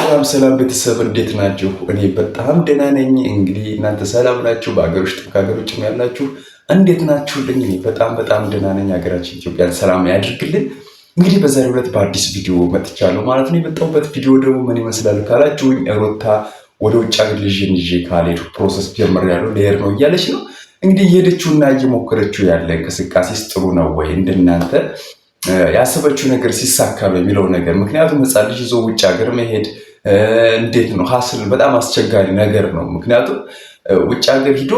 ሰላም ሰላም ቤተሰብ እንዴት ናችሁ? እኔ በጣም ደህና ነኝ። እንግዲህ እናንተ ሰላም ናችሁ? በአገር ውስጥ ከሀገር ውጭም ያላችሁ እንዴት ናችሁልኝ? እኔ በጣም ደህና ነኝ። ሀገራችን ኢትዮጵያን ሰላም ያድርግልን። እንግዲህ በዛሬው ዕለት በአዲስ ቪዲዮ መጥቻለሁ ማለት ነው። የመጣሁበት ቪዲዮ ደግሞ ምን ይመስላል ካላችሁኝ፣ ሩታ ወደ ውጭ ሀገር ልጄን ይዤ ካልሄድኩ ፕሮሰስ ጀምሬያለሁ ልሄድ ነው እያለች ነው። እንግዲህ እየሄደችውና እየሞከረችው ያለ እንቅስቃሴስ ጥሩ ነው ወይ እንደናንተ ያሰበችው ነገር ሲሳካ ነው የሚለው ነገር። ምክንያቱም ህፃን ልጅ ይዞ ውጭ ሀገር መሄድ እንዴት ነው ሀስል በጣም አስቸጋሪ ነገር ነው። ምክንያቱም ውጭ ሀገር ሂዶ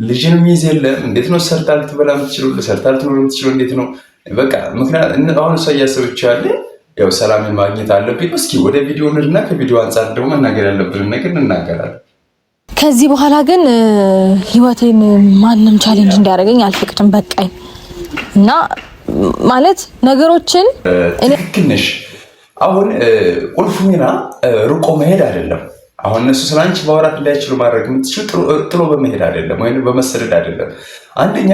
ልጅን የሚይዝ የለም። እንዴት ነው ሰርታ ልትበላ የምትችለው? ሰርታ ልትኖር የምትችለው እንዴት ነው? በቃ ምክንያቱም አሁን እሷ እያሰበችው ያለ ያው ሰላምን ማግኘት አለብኝ። እስኪ ወደ ቪዲዮ እንሂድና ከቪዲዮ አንጻር ደግሞ መናገር ያለብንን ነገር እንናገራለን። ከዚህ በኋላ ግን ህይወቴን ማንም ቻሌንጅ እንዲያደርገኝ አልፈቅድም። በቃኝ እና ማለት ነገሮችን ትክክል ነሽ። አሁን ቁልፉ ሚና ርቆ መሄድ አይደለም። አሁን እነሱ ስላንቺ ማውራት እንዳይችሉ ማድረግ የምትችሉ ጥሎ በመሄድ አይደለም፣ ወይም በመሰደድ አይደለም። አንደኛ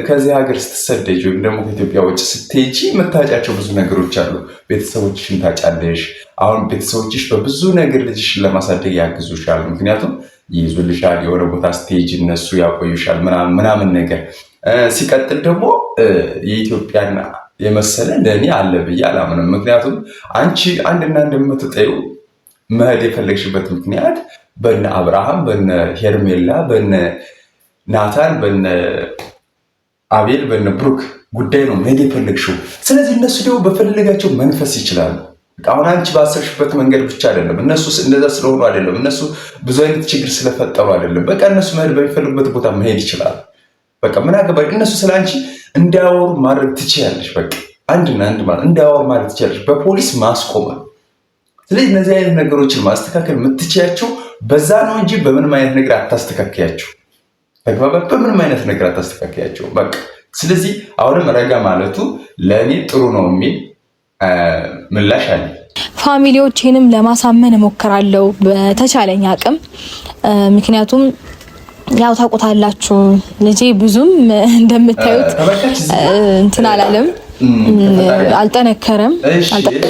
ከዚህ ሀገር ስትሰደጅ ወይም ደግሞ ከኢትዮጵያ ውጭ ስትሄጂ የምታጫቸው ብዙ ነገሮች አሉ። ቤተሰቦችሽን ታጫለሽ። አሁን ቤተሰቦችሽ በብዙ ነገር ልጅሽን ለማሳደግ ያግዙሻል። ምክንያቱም ይይዙልሻል። የሆነ ቦታ ስትሄጂ እነሱ ያቆዩሻል ምናምን ነገር። ሲቀጥል ደግሞ የኢትዮጵያን የመሰለ ለእኔ አለ ብዬ አላምንም። ምክንያቱም አንቺ አንድና እንደምትጠዩ መሄድ የፈለግሽበት ምክንያት በነ አብርሃም፣ በነ ሄርሜላ፣ በነ ናታን፣ በነ አቤል፣ በነ ብሩክ ጉዳይ ነው መሄድ የፈለግሽው። ስለዚህ እነሱ ደግሞ በፈለጋቸው መንፈስ ይችላሉ። አሁን አንቺ ባሰብሽበት መንገድ ብቻ አይደለም። እነሱ እንደዛ ስለሆኑ አይደለም። እነሱ ብዙ አይነት ችግር ስለፈጠሩ አይደለም። በቃ እነሱ መሄድ በሚፈልጉበት ቦታ መሄድ ይችላሉ። በቃ ምን አገባሽ? እነሱ ስለ አንቺ እንዲያወሩ ማድረግ ትችያለሽ። በቃ አንድና አንድ ማለት እንዲያወሩ ማድረግ ትችያለሽ፣ በፖሊስ ማስቆም። ስለዚህ እነዚህ አይነት ነገሮችን ማስተካከል የምትችያቸው በዛ ነው እንጂ በምንም አይነት ነገር አታስተካከያቸው። ተግባባት? በምንም አይነት ነገር አታስተካከያቸው። በቃ ስለዚህ አሁንም ረጋ ማለቱ ለእኔ ጥሩ ነው የሚል ምላሽ አለ። ፋሚሊዎቼንም ለማሳመን እሞክራለሁ በተቻለኝ አቅም። ምክንያቱም ያው ታውቁታላችሁ ልጄ ብዙም እንደምታዩት እንትን አላለም፣ አልጠነከረም።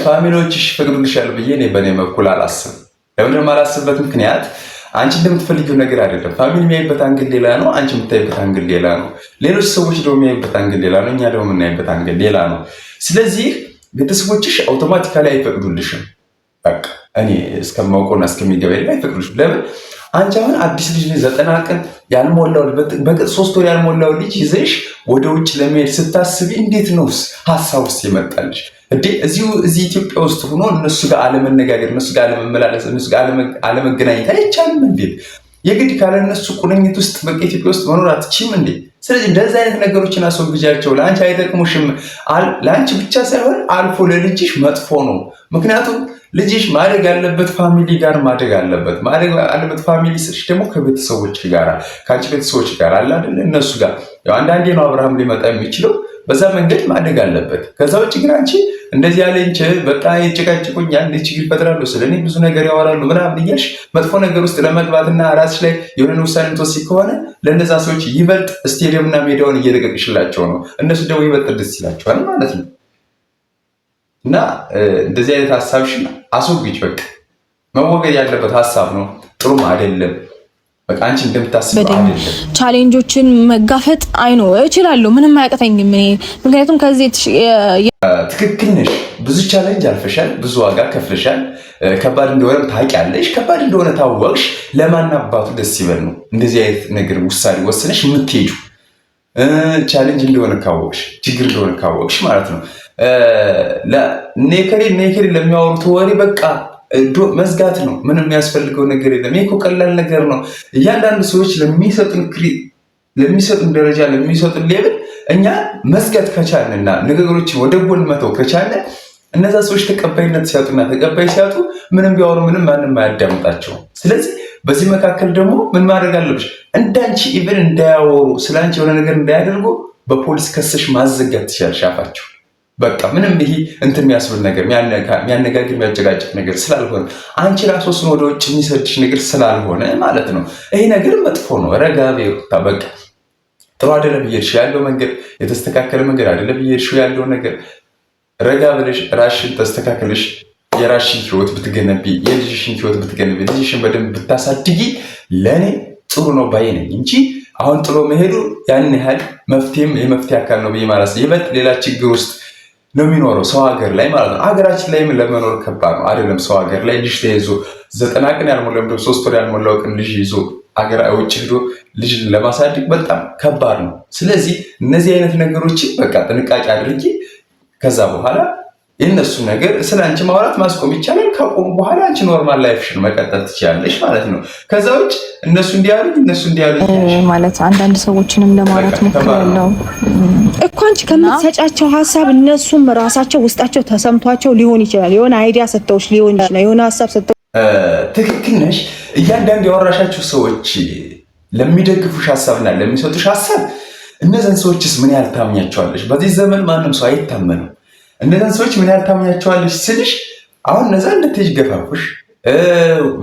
ፋሚሊዎችሽ ፈቅዱልሻል ብዬ እኔ በእኔ በኩል አላስብም። ለምንድነው የማላስብበት ምክንያት አንቺ እንደምትፈልጊው ነገር አይደለም። ፋሚሊ የሚያይበት አንግል ሌላ ነው፣ አንቺ የምታይበት አንግል ሌላ ነው። ሌሎች ሰዎች ደግሞ የሚያይበት አንግል ሌላ ነው፣ እኛ ደግሞ የምናይበት አንግል ሌላ ነው። ስለዚህ ቤተሰቦችሽ አውቶማቲካሊ አይፈቅዱልሽም። በቃ እኔ እስከማውቀውና እስከሚገባኝ አይፈቅዱልሽም። ለምን? አንቺ አሁን አዲስ ልጅ 90 ቀን ያልሞላው በቅጥ 3 ወር ያልሞላው ልጅ ይዘሽ ወደ ውጭ ለመሄድ ስታስቢ እንዴት ነው ሀሳቡስ ይመጣልሽ? እዚህ ኢትዮጵያ ውስጥ ሆኖ እነሱ ጋር አለመነጋገር፣ እነሱ ጋር አለመመላለስ፣ እነሱ ጋር አለመገናኘት አይቻልም እንዴ? የግድ ካለ እነሱ ቁርኝት ውስጥ በቃ ኢትዮጵያ ውስጥ መኖር አትችይም እንዴ? ስለዚህ እንደዚህ አይነት ነገሮችን አስወግጃቸው። ለአንቺ አይጠቅሙሽም። ለአንቺ ብቻ ሳይሆን አልፎ ለልጅሽ መጥፎ ነው። ምክንያቱም ልጅሽ ማደግ ያለበት ፋሚሊ ጋር ማደግ አለበት። ማደግ ያለበት ፋሚሊ ስልሽ ደግሞ ከቤተሰቦች ጋር ከአንቺ ቤተሰቦች ጋር አለ አይደል? እነሱ ጋር አንዳንዴ ነው አብርሃም ሊመጣ የሚችለው፣ በዛ መንገድ ማደግ አለበት። ከዛ ውጭ ግን አንቺ እንደዚህ ያለንች በቃ የጭቃጭቁኛል እንደ ችግር ይፈጥራሉ፣ ስለኔ ብዙ ነገር ያወራሉ ምናምን እያልሽ መጥፎ ነገር ውስጥ ለመግባትና ራስሽ ላይ የሆነ ውሳኔ ትወስጂ ከሆነ ለእነዛ ሰዎች ይበልጥ ስቴዲየምና ሜዳውን እየለቀቅሽላቸው ነው። እነሱ ደግሞ ይበልጥ ደስ ይላቸዋል ማለት ነው። እና እንደዚህ አይነት ሀሳብሽን አስወግጅ። በቃ መወገድ ያለበት ሀሳብ ነው፣ ጥሩም አይደለም። በቃ አንቺ እንደምታስበው አይደለም። ቻሌንጆችን መጋፈጥ አይኖ እችላለሁ፣ ምንም አያቅተኝም። ምክንያቱም ከዚህ ትክክል ነሽ። ብዙ ቻሌንጅ አልፈሻል፣ ብዙ ዋጋ ከፍለሻል። ከባድ እንደሆነ ታውቂያለሽ። ከባድ እንደሆነ ታወቅሽ። ለማን አባቱ ደስ ይበል ነው እንደዚህ አይነት ነገር ውሳኔ ወስነሽ የምትሄጁ። ቻሌንጅ እንደሆነ ካወቅሽ፣ ችግር እንደሆነ ካወቅሽ ማለት ነው። ኔከሪ ለሚያወሩት ወሬ በቃ መዝጋት ነው። ምንም የሚያስፈልገው ነገር የለም። ይሄ እኮ ቀላል ነገር ነው። እያንዳንዱ ሰዎች ለሚሰጡን ደረጃ ለሚሰጡን ሌብል እኛ መዝጋት ከቻልንና ነገሮችን ወደ ጎን መተው ከቻልን እነዛ ሰዎች ተቀባይነት ሲያጡና ተቀባይ ሲያጡ ምንም ቢያወሩ ምንም ማንም አያዳምጣቸው። ስለዚህ በዚህ መካከል ደግሞ ምን ማድረግ አለብሽ? እንዳንቺ ኢቨን እንዳያወሩ ስለአንቺ የሆነ ነገር እንዳያደርጉ በፖሊስ ከሰሽ ማዘጋት ትችያለሽ አፋቸው። በቃ ምንም ይሄ እንትን የሚያስብል ነገር የሚያነጋግር የሚያጨቃጭቅ ነገር ስላልሆነ አንቺ ራስዎን ወደ ውጭ የሚሰድሽ ነገር ስላልሆነ ማለት ነው። ይሄ ነገር መጥፎ ነው። ረጋ ቤሩታ በቃ ጥሩ አይደለም እየሄድሽ ያለው መንገድ፣ የተስተካከለ መንገድ አይደለም እየሄድሽ ያለው ነገር። ረጋ ብለሽ ራስሽን ተስተካክለሽ የራስሽን ህይወት ብትገነቢ፣ የልጅሽን ህይወት ብትገነቢ፣ ልጅሽን በደንብ ብታሳድጊ ለእኔ ጥሩ ነው ባይ ነኝ እንጂ አሁን ጥሎ መሄዱ ያን ያህል መፍትሄም የመፍትሄ አካል ነው ብዬ ማለት ነው። ይበልጥ ሌላ ችግር ውስጥ ነው የሚኖረው ሰው ሀገር ላይ ማለት ነው። ሀገራችን ላይም ለመኖር ከባድ ነው አይደለም። ሰው ሀገር ላይ ልጅ ተይዞ 90 ቀን ያልሞላው 3 ወር ያልሞላው ቀን ልጅ ይዞ ሀገር ውጭ ሄዶ ልጅ ለማሳደግ በጣም ከባድ ነው። ስለዚህ እነዚህ አይነት ነገሮችን በቃ ጥንቃቄ አድርጊ። ከዛ በኋላ የእነሱ ነገር ስለ አንቺ ማውራት ማስቆም ይቻላል። ካቆሙ በኋላ አንቺ ኖርማል ላይፍሽን መቀጠል ትችላለሽ ማለት ነው። ከዛ ውጭ እነሱ እንዲያሉ ማለት አንዳንድ ሰዎችንም ለማውራት ሞክራለሁ እኮ አንቺ ከምትሰጫቸው ሀሳብ እነሱም ራሳቸው ውስጣቸው ተሰምቷቸው ሊሆን ይችላል። የሆነ አይዲያ ሰጥተውሽ ሊሆን ይችላል። የሆነ ሀሳብ ሰጥተው ትክክል ነሽ። እያንዳንዱ ያወራሻቸው ሰዎች ለሚደግፉሽ ሀሳብና ለሚሰጡሽ ሀሳብ እነዛን ሰዎችስ ምን ያህል ታምኛቸዋለሽ? በዚህ ዘመን ማንም ሰው አይታመንም። እነዛን ሰዎች ምን ያህል ታምኛቸዋለሽ ስልሽ አሁን እነዛ እንድትሄጂ ገፋፉሽ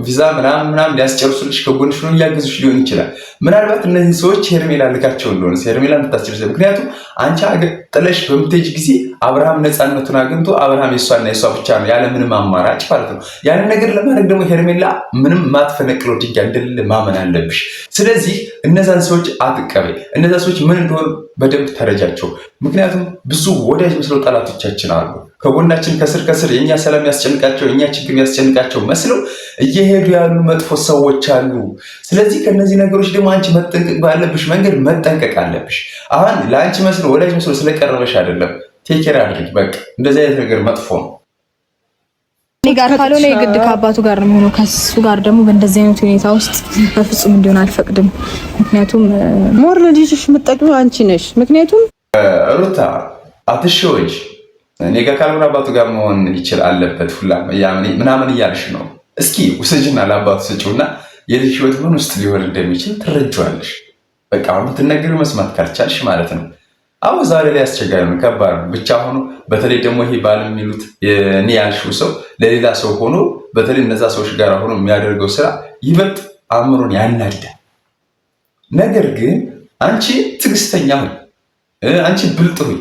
ቪዛ ምናምን ሊያስጨርሱልሽ ከጎንሽ ነው እያገዙሽ ሊሆን ይችላል። ምናልባት እነዚህ ሰዎች ሄርሜላ ልካቸው እንደሆነ ሄርሜላ እንድታስጨርስ ምክንያቱም አንቺ ሀገር ጥለሽ በምትሄጂ ጊዜ አብርሃም ነፃነቱን አግኝቶ አብርሃም የሷና የሷ ብቻ ነው ያለ ምንም አማራጭ ማለት ነው። ያንን ነገር ለማድረግ ደግሞ ሄርሜላ ምንም ማትፈነቅለው ድንጋይ እንደሌለ ማመን አለብሽ። ስለዚህ እነዛን ሰዎች አትቀበይ። እነዛ ሰዎች ምን እንደሆኑ በደንብ ተረጃቸው። ምክንያቱም ብዙ ወዳጅ መስለው ጠላቶቻችን አሉ ከጎናችን ከስር የኛ ሰላም ያስጨንቃቸው የኛ ችግር ያስጨንቃቸው መስለው እየሄዱ ያሉ መጥፎ ሰዎች አሉ። ስለዚህ ከነዚህ ነገሮች ደግሞ አንቺ መጠንቀቅ ባለብሽ መንገድ መጠንቀቅ አለብሽ። አሁን ለአንቺ መስሎ ወዳጅ መስሎ ስለቀረበሽ አይደለም። ቴኬር አድርጊ። በቃ እንደዚህ አይነት ነገር መጥፎ ነው። እኔ ጋር ካልሆነ የግድ ከአባቱ ጋር ነው የሚሆነው። ከሱ ጋር ደግሞ በእንደዚህ አይነት ሁኔታ ውስጥ በፍጹም እንዲሆን አልፈቅድም። ምክንያቱም ሞር ለልጅሽ የምትጠቅሚው አንቺ ነሽ። ምክንያቱም ሩታ አትሽወጂ እኔ ጋር ካልሆነ አባቱ ጋር መሆን ይችል አለበት ሁላ ምናምን እያልሽ ነው። እስኪ ውሰጅና ለአባቱ ስጪውና የልጅ ህይወት ምን ውስጥ ሊሆን እንደሚችል ትረጃዋለሽ። በቃ የምትነግሪው መስማት ካልቻልሽ ማለት ነው። አሁን ዛሬ ላይ አስቸጋሪ ነው፣ ከባድ ነው። ብቻ ሆኖ በተለይ ደግሞ ይሄ ባል የሚሉት እኔ ያልሽው ሰው ለሌላ ሰው ሆኖ በተለይ እነዛ ሰዎች ጋር ሆኖ የሚያደርገው ስራ ይበልጥ አእምሮን ያናዳል። ነገር ግን አንቺ ትዕግስተኛ ሁኝ፣ አንቺ ብልጥ ሁኝ፣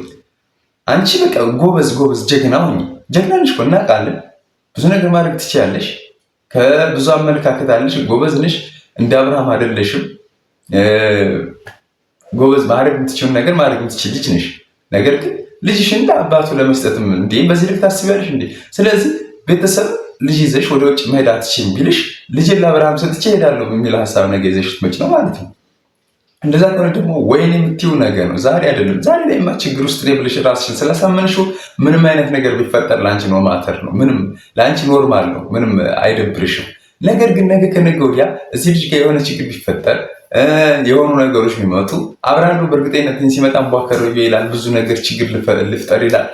አንቺ በቃ ጎበዝ ጀግና ሁኝ። ጀግና ነሽ እኮ እናውቃለን። ብዙ ነገር ማድረግ ትችያለሽ። ከብዙ አመለካከት አለሽ። ጎበዝ ነሽ። እንደ አብርሃም አይደለሽም። ጎበዝ ማድረግ የምትችይውን ነገር ማድረግ የምትችል ልጅ ነሽ። ነገር ግን ልጅሽን ለአባቱ ለመስጠትም እንዴ በዚህ ልክ ታስቢያለሽ እንዴ? ስለዚህ ቤተሰብ ልጅ ይዘሽ ወደ ውጭ መሄድ አትችይም ቢልሽ ልጅን ለአብርሃም ሰጥቼ እሄዳለሁ የሚል ሀሳብ ነገር ይዘሽ ትመጭ ነው ማለት ነው። እንደዛ ከሆነ ደግሞ ወይኔ የምትይው ነገር ነው። ዛሬ አይደለም። ዛሬ ላይማ ችግር ውስጥ ላይ ብለሽ ራስሽን ስላሳመንሽው ምንም አይነት ነገር ቢፈጠር ለአንቺ ነው ማተር ነው። ምንም ለአንቺ ኖርማል ነው። ምንም አይደብርሽም። ነገር ግን ነገ ከነገ ወዲያ እዚህ ልጅ ጋር የሆነ ችግር ቢፈጠር የሆኑ ነገሮች የሚመጡ አብራንዱ በእርግጠኝነት ሲመጣ ቧከረው ይላል። ብዙ ነገር ችግር ልፍጠር ይላል።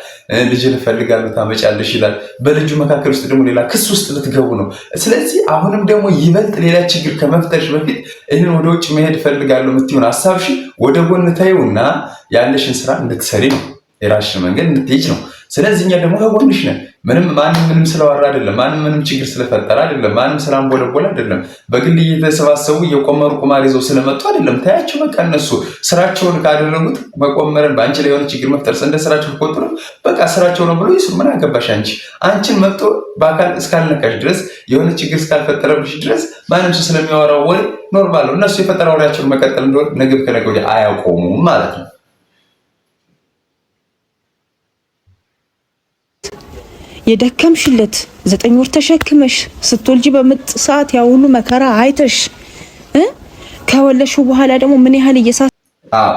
ልጅ ልፈልጋለሁ ታመጫለሽ ይላል። በልጁ መካከል ውስጥ ደግሞ ሌላ ክስ ውስጥ ልትገቡ ነው። ስለዚህ አሁንም ደግሞ ይበልጥ ሌላ ችግር ከመፍጠርሽ በፊት ይህንን ወደ ውጭ መሄድ እፈልጋለሁ የምትሆን ሀሳብሽ ወደ ጎን ታዩና ያለሽን ስራ እንድትሰሪ ነው። የራስሽን መንገድ እንድትሄጅ ነው። ስለዚህ እኛ ደግሞ ከጎንሽ ነን። ማንም ምንም ስለወራ አይደለም። ማንም ምንም ችግር ስለፈጠረ አይደለም። ማንም ስላንቦለቦለ አይደለም። በግል እየተሰባሰቡ እየቆመሩ ቁማር ይዘው ስለመጡ አይደለም። ታያቸው በቃ እነሱ ስራቸውን ካደረጉት መቆመርን በአንቺ ላይ የሆነ ችግር መፍጠር እንደ ስራቸው ቆጥሩ በቃ ስራቸው ነው ብሎ ይስሩ። ምን አገባሽ አንቺ? አንቺን መጥቶ በአካል እስካልነካሽ ድረስ የሆነ ችግር እስካልፈጠረብሽ ድረስ ማንም ሰው ስለሚያወራው ወሬ ኖርማል ነው። እነሱ የፈጠራ ወሬያቸውን መቀጠል እንደሆነ ነገ ከነገ ወዲያ አያቆሙም ማለት ነው። የደከምሽለት 9 ወር ተሸክመሽ ስትወልጂ በምጥ ሰዓት ያ ሁሉ መከራ አይተሽ ከወለሽው በኋላ ደግሞ ምን ያህል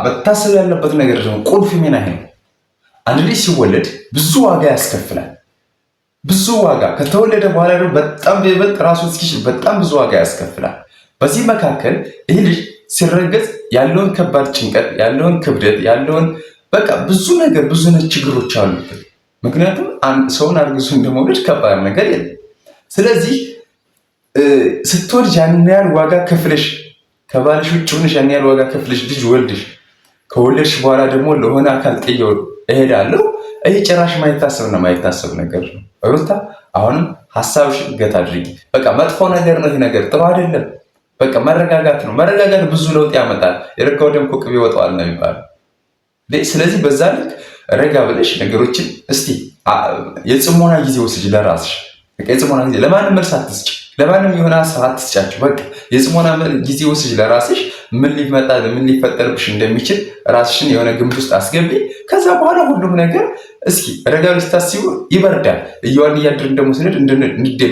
በታሰብ ያለበት ነገር ነው። ቁልፍ ሚና ይሄ አንድ ልጅ ሲወለድ ብዙ ዋጋ ያስከፍላል። ብዙ ዋጋ ከተወለደ በኋላ ደግሞ በጣም በይበልጥ ራሱ እስኪሽ በጣም ብዙ ዋጋ ያስከፍላል። በዚህ መካከል ይህ ልጅ ሲረገዝ ያለውን ከባድ ጭንቀት፣ ያለውን ክብደት፣ ያለውን በቃ ብዙ ነገር ብዙ ችግሮች አሉበት። ምክንያቱም ሰውን አርግዙ እንደመውለድ ከባድ ነገር የለም። ስለዚህ ስትወልጅ ያን ያህል ዋጋ ከፍለሽ ከባልሽ ውጭ ሆነሽ ያን ያህል ዋጋ ከፍለሽ ልጅ ወልድሽ ከወለድሽ በኋላ ደግሞ ለሆነ አካል ጥየው እሄዳለሁ ይህ ጭራሽ ማይታሰብ ነገር ነው። ሩታ አሁንም ሀሳብሽን ገት አድርጊ። በቃ መጥፎ ነገር ነው ይሄ ነገር ጥሩ አይደለም። በቃ መረጋጋት ነው። መረጋጋት ብዙ ለውጥ ያመጣል። የረጋው ደም እኮ ቅቤ ይወጣዋል ነው የሚባለው። ስለዚህ በዛ ልክ ረጋ ብለሽ ነገሮችን እስቲ የጽሞና ጊዜ ወስጅ ለራስሽ። የጽሞና ጊዜ ለማንም መልስ አትስጭ፣ ለማንም የሆነ ሀሳብ አትስጫቸው። በቃ የጽሞና ጊዜ ወስጅ ለራስሽ ምን ሊፈጠርብሽ እንደሚችል ራስሽን የሆነ ግምት ውስጥ አስገቢ። ከዛ በኋላ ሁሉም ነገር እስኪ ረጋቢ ስታስቡ ይበርዳል። እየዋልን እያደርን ደግሞ ስንሄድ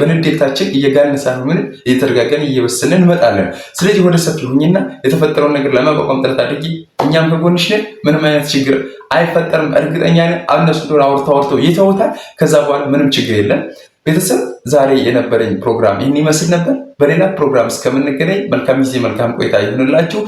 በንዴታችን እየጋነሳ ምን እየተረጋጋን እየበሰልን እንመጣለን። ስለዚህ ወደ ሰፊ ሁኝና የተፈጠረውን ነገር ለማቋቋም ጥረት አድርጊ። እኛም ከጎንሽ ነን። ምንም አይነት ችግር አይፈጠርም። እርግጠኛ ነን። እነሱ እንደሆነ አውርተው ይተውታል። ከዛ በኋላ ምንም ችግር የለም። ቤተሰብ ዛሬ የነበረኝ ፕሮግራም ይህን ይመስል ነበር። በሌላ ፕሮግራም እስከምንገናኝ መልካም ጊዜ መልካም ቆይታ ይሁንላችሁ።